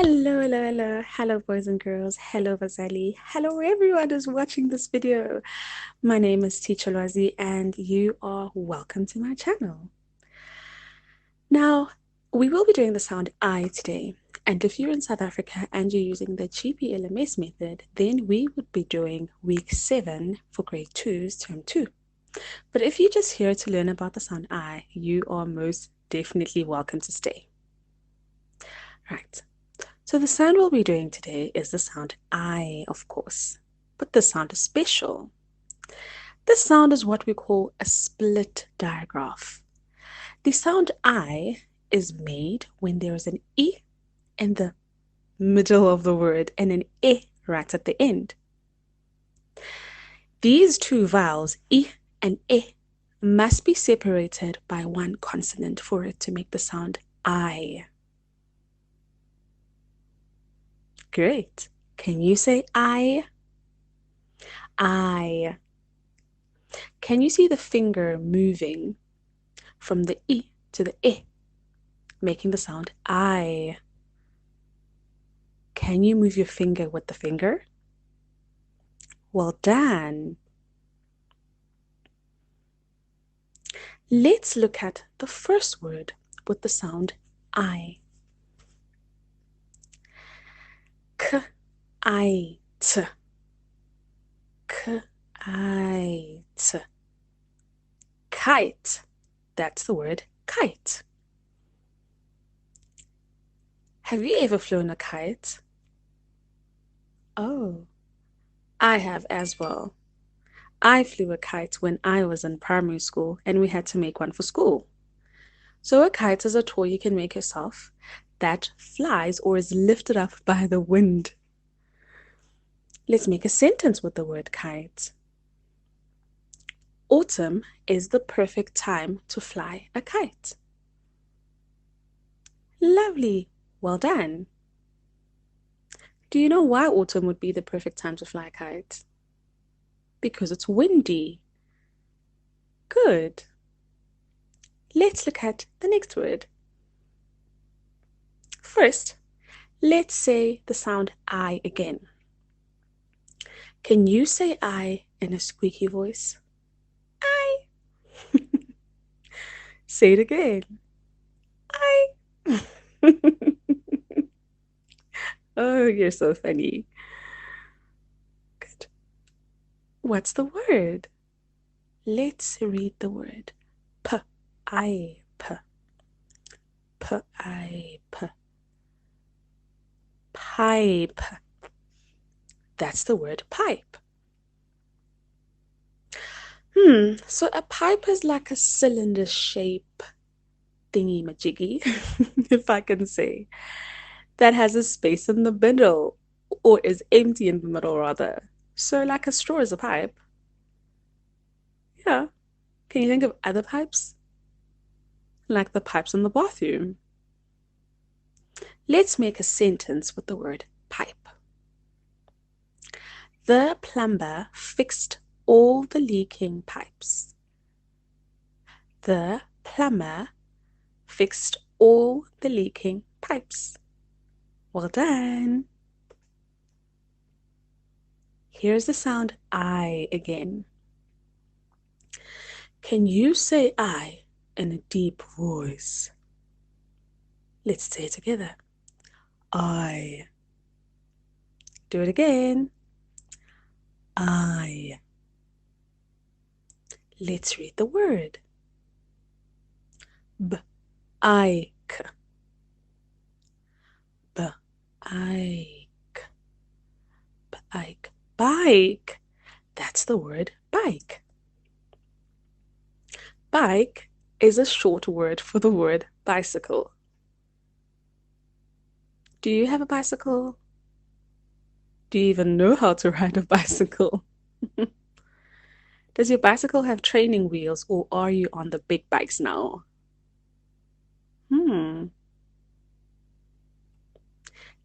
Hello, hello, hello, hello, boys and girls. Hello, Vazali. Hello, everyone who's watching this video. My name is Teacher Lwazi, and you are welcome to my channel. Now, we will be doing the sound I today. And if you're in South Africa and you're using the GPLMS method, then we would be doing week 7 for grade 2's term 2. But if you're just here to learn about the sound I, you are most definitely welcome to stay. Right. So the sound we'll be doing today is the sound I, of course, but this sound is special. This sound is what we call a split diagraph. The sound I is made when there is an E in the middle of the word and an E right at the end. These two vowels, E and E, must be separated by one consonant for it to make the sound I. Great. Can you say I? I. Can you see the finger moving from the E to the E, making the sound I? Can you move your finger with the finger? Well done. Let's look at the first word with the sound I. K, I, t. K, I, t. Kite. That's the word kite. Have you ever flown a kite? Oh, I have as well. I flew a kite when I was in primary school and we had to make one for school. So a kite is a toy you can make yourself that flies or is lifted up by the wind. Let's make a sentence with the word kite. Autumn is the perfect time to fly a kite. Lovely. Well done. Do you know why autumn would be the perfect time to fly a kite? Because it's windy. Good. Let's look at the next word. First, let's say the sound I again. Can you say I in a squeaky voice? I. Say it again. I. Oh, you're so funny. Good. What's the word? Let's read the word. P-I-P. P-I-P. Pipe. That's the word pipe. So a pipe is like a cylinder shape thingy-majiggy, if I can say, that has a space in the middle, or is empty in the middle rather. So like a straw is a pipe. Yeah. Can you think of other pipes? Like the pipes in the bathroom. Let's make a sentence with the word pipe. The plumber fixed all the leaking pipes. The plumber fixed all the leaking pipes. Well done. Here's the sound I again. Can you say I in a deep voice? Let's say it together. I. Do it again. I. Let's read the word. B-I-K. B-I-K. Bike. Bike. That's the word bike. Bike is a short word for the word bicycle. Do you have a bicycle? Do you even know how to ride a bicycle? Does your bicycle have training wheels or are you on the big bikes now?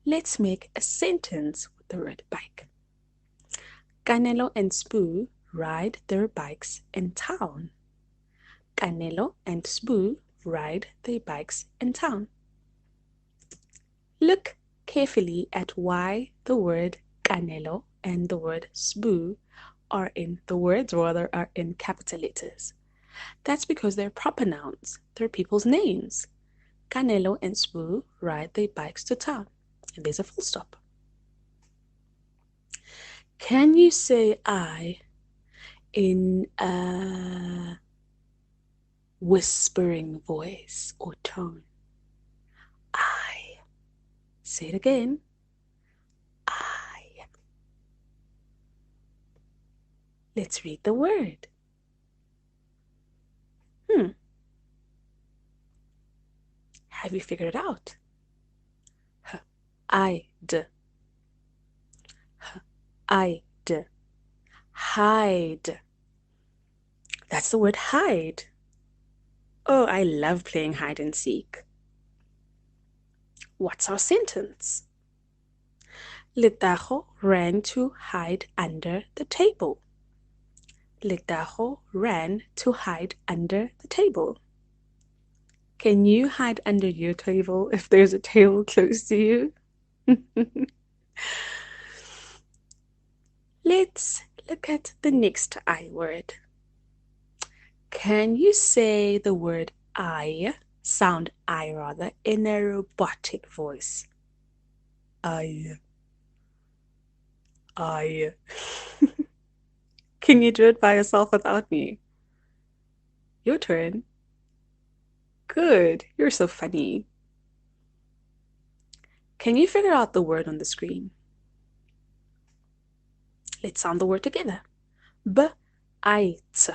Let's make a sentence with the word bike. Canelo and Spoo ride their bikes in town. Canelo and Spoo ride their bikes in town. Look, carefully at why the word canelo and the word sbu are in the words, rather, are in capital letters. That's because they're proper nouns. They're people's names. Canelo and Sbu ride their bikes to town. And there's a full stop. Can you say I in a whispering voice or tone? I. Say it again. I. Let's read the word. Have you figured it out? Hide. Hide. Hide. That's the word hide. Oh, I love playing hide and seek. What's our sentence? Letajo ran to hide under the table. Letajo ran to hide under the table. Can you hide under your table if there's a table close to you? Let's look at the next I word. Can you say the word sound I rather, in a robotic voice? I. Can you do it by yourself without me? Your turn. Good. You're so funny. Can you figure out the word on the screen? Let's sound the word together. B-I-T.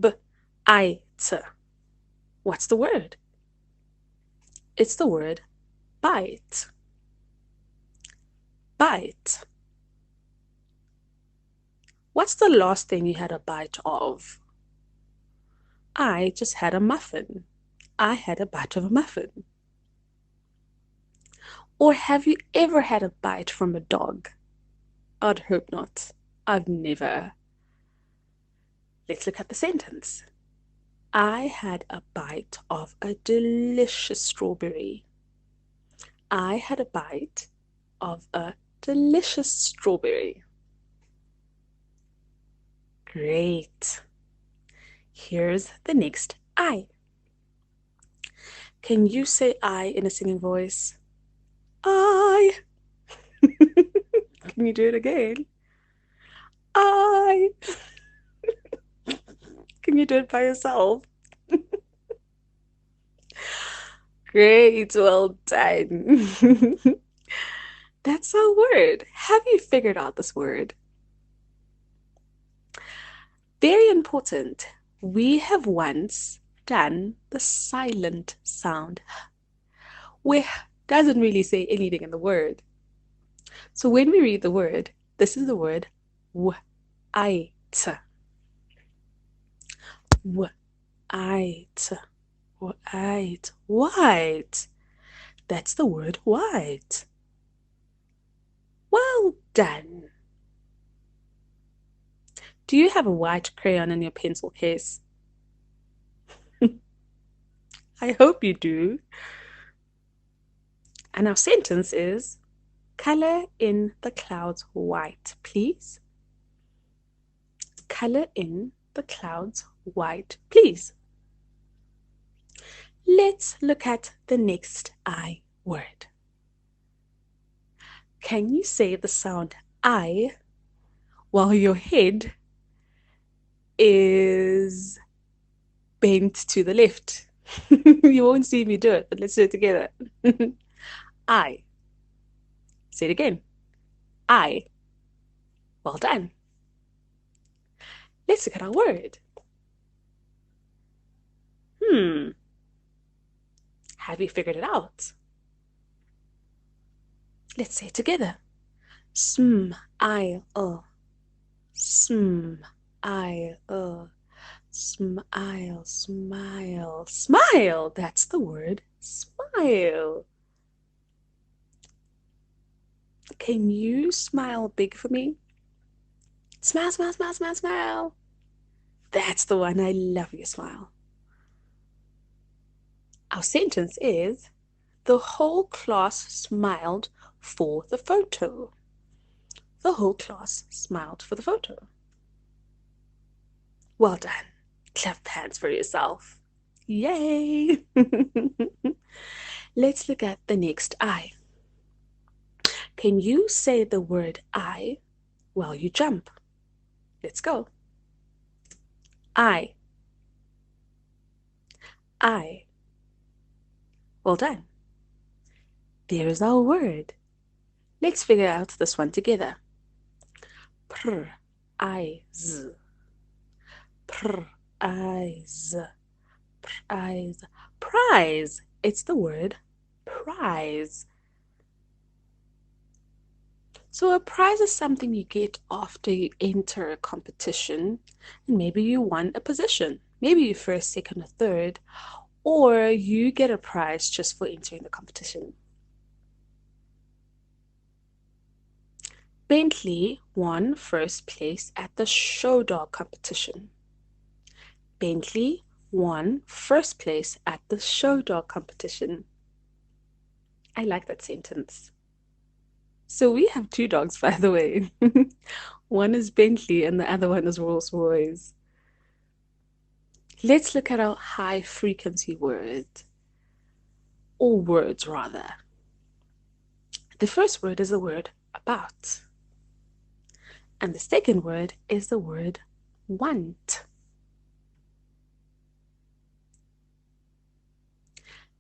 B-I-T. What's the word? It's the word bite. Bite. What's the last thing you had a bite of? I just had a muffin. I had a bite of a muffin. Or have you ever had a bite from a dog? I'd hope not. I've never. Let's look at the sentence. I had a bite of a delicious strawberry. I had a bite of a delicious strawberry. Great. Here's the next I. Can you say I in a singing voice? I. Can you do it again? I. Can you do it by yourself? Great, well done. That's our word. Have you figured out this word? Very important. We have once done the silent sound, which doesn't really say anything in the word. So when we read the word, this is the word white. White. White. White. That's the word white. Well done. Do you have a white crayon in your pencil case? I hope you do. And our sentence is, color in the clouds white, please. Color in the clouds white, please. Let's look at the next I word. Can you say the sound I while your head is bent to the left? You won't see me do it, but let's do it together. I. Say it again. I. Well done. Let's look at our word. Have you figured it out? Let's say it together. Smile. Smile. Smile, smile, smile. That's the word, smile. Can you smile big for me? Smile, smile, smile, smile, smile. That's the one. I love your smile. Our sentence is, The whole class smiled for the photo. The whole class smiled for the photo. Well done. Clap hands for yourself. Yay! Let's look at the next I. Can you say the word I while you jump? Let's go. I. I. Well done. There is our word. Let's figure out this one together. Pr, I, z. Pr, I, z. Prize. Prize. It's the word prize. So a prize is something you get after you enter a competition, and maybe you won a position. Maybe you first, second, or third, or you get a prize just for entering the competition. Bentley won first place at the show dog competition. Bentley won first place at the show dog competition. I like that sentence. So we have two dogs, by the way. One is Bentley and the other one is Rolls Royce. Let's look at our high frequency word, or words rather. The first word is the word about. And the second word is the word want.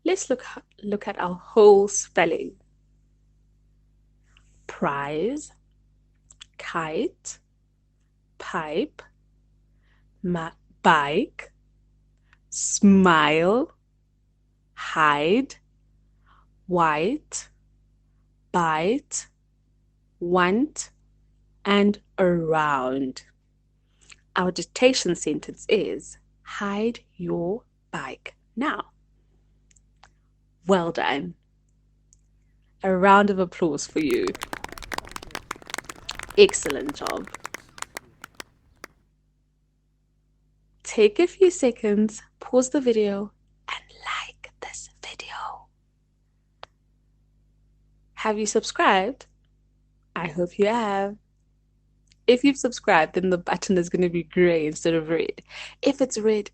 Let's look at our whole spelling. Prize, kite, pipe, bike, smile, hide, white, bite, want, and around. Our dictation sentence is, hide your bike now. Well done. A round of applause for you. Excellent job. Take a few seconds, pause the video, and like this video. Have you subscribed? I hope you have. If you've subscribed, then the button is going to be gray instead of red. If it's red,